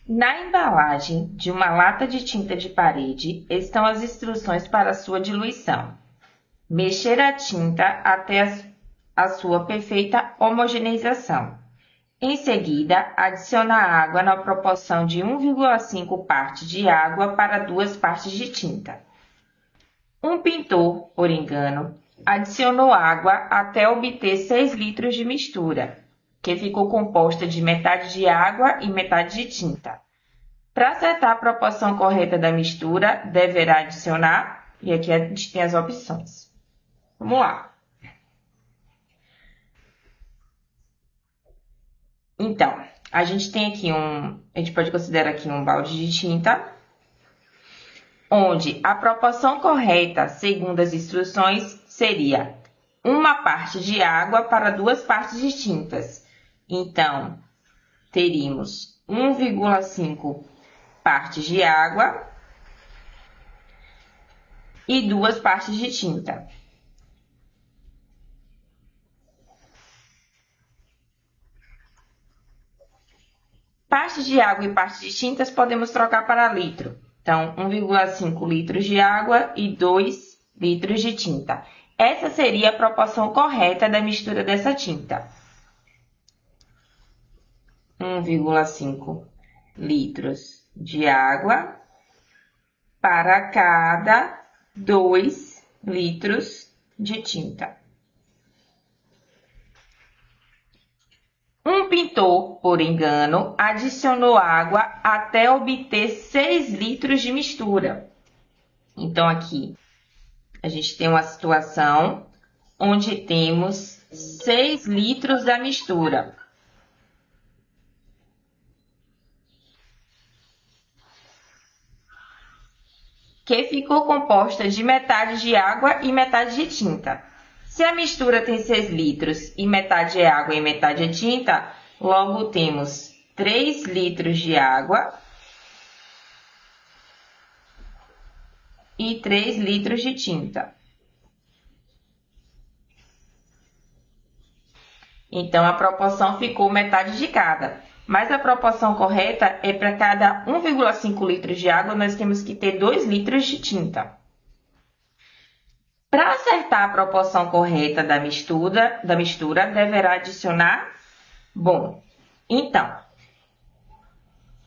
Na embalagem de uma lata de tinta de parede estão as instruções para sua diluição. Mexer a tinta até a sua perfeita homogeneização. Em seguida, adicione a água na proporção de 1,5 partes de água para 2 partes de tinta. Um pintor, por engano, adicionou água até obter 6 litros de mistura, que ficou composta de metade de água e metade de tinta. Para acertar a proporção correta da mistura, deverá adicionar, e aqui a gente tem as opções. Vamos lá. Então, a gente tem aqui a gente pode considerar aqui um balde de tinta, onde a proporção correta, segundo as instruções, seria 1 parte de água para 2 partes de tintas. Então, teríamos 1,5 partes de água e 2 partes de tinta. Partes de água e partes de tintas podemos trocar para litro. Então, 1,5 litros de água e 2 litros de tinta. Essa seria a proporção correta da mistura dessa tinta. 1,5 litros de água para cada 2 litros de tinta. Um pintor, por engano, adicionou água até obter 6 litros de mistura. Então, aqui, a gente tem uma situação onde temos 6 litros da mistura. Que ficou composta de metade de água e metade de tinta. Se a mistura tem 6 litros e metade é água e metade é tinta, logo temos 3 litros de água e 3 litros de tinta. Então, a proporção ficou metade de cada. Mas a proporção correta é para cada 1,5 litros de água, nós temos que ter 2 litros de tinta. Para acertar a proporção correta da mistura, deverá adicionar... Bom, então,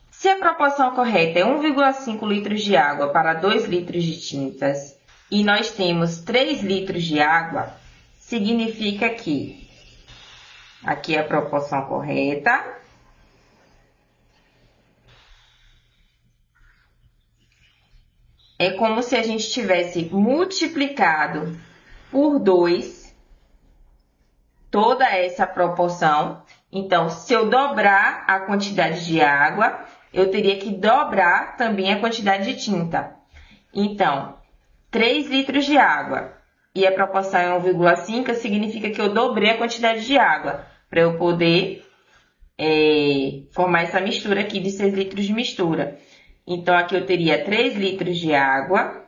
se a proporção correta é 1,5 litros de água para 2 litros de tintas e nós temos 3 litros de água, significa que aqui é a proporção correta. É como se a gente tivesse multiplicado por 2 toda essa proporção. Então, se eu dobrar a quantidade de água, eu teria que dobrar também a quantidade de tinta. Então, 3 litros de água e a proporção é 1,5, significa que eu dobrei a quantidade de água para eu poder formar essa mistura aqui de 6 litros de mistura. Então, aqui eu teria 3 litros de água.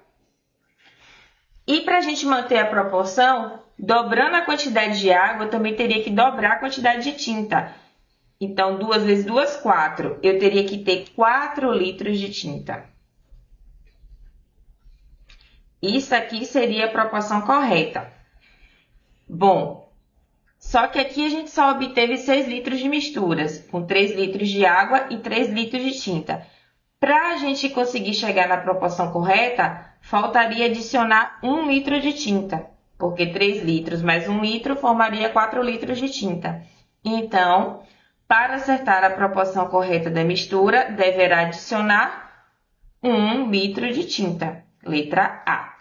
E para a gente manter a proporção, dobrando a quantidade de água, eu também teria que dobrar a quantidade de tinta. Então, 2 vezes 2, 4. Eu teria que ter 4 litros de tinta. Isso aqui seria a proporção correta. Bom, só que aqui a gente só obteve 6 litros de misturas, com 3 litros de água e 3 litros de tinta. Para a gente conseguir chegar na proporção correta, faltaria adicionar 1 litro de tinta, porque 3 litros mais 1 litro formaria 4 litros de tinta. Então, para acertar a proporção correta da mistura, deverá adicionar 1 litro de tinta. Letra A.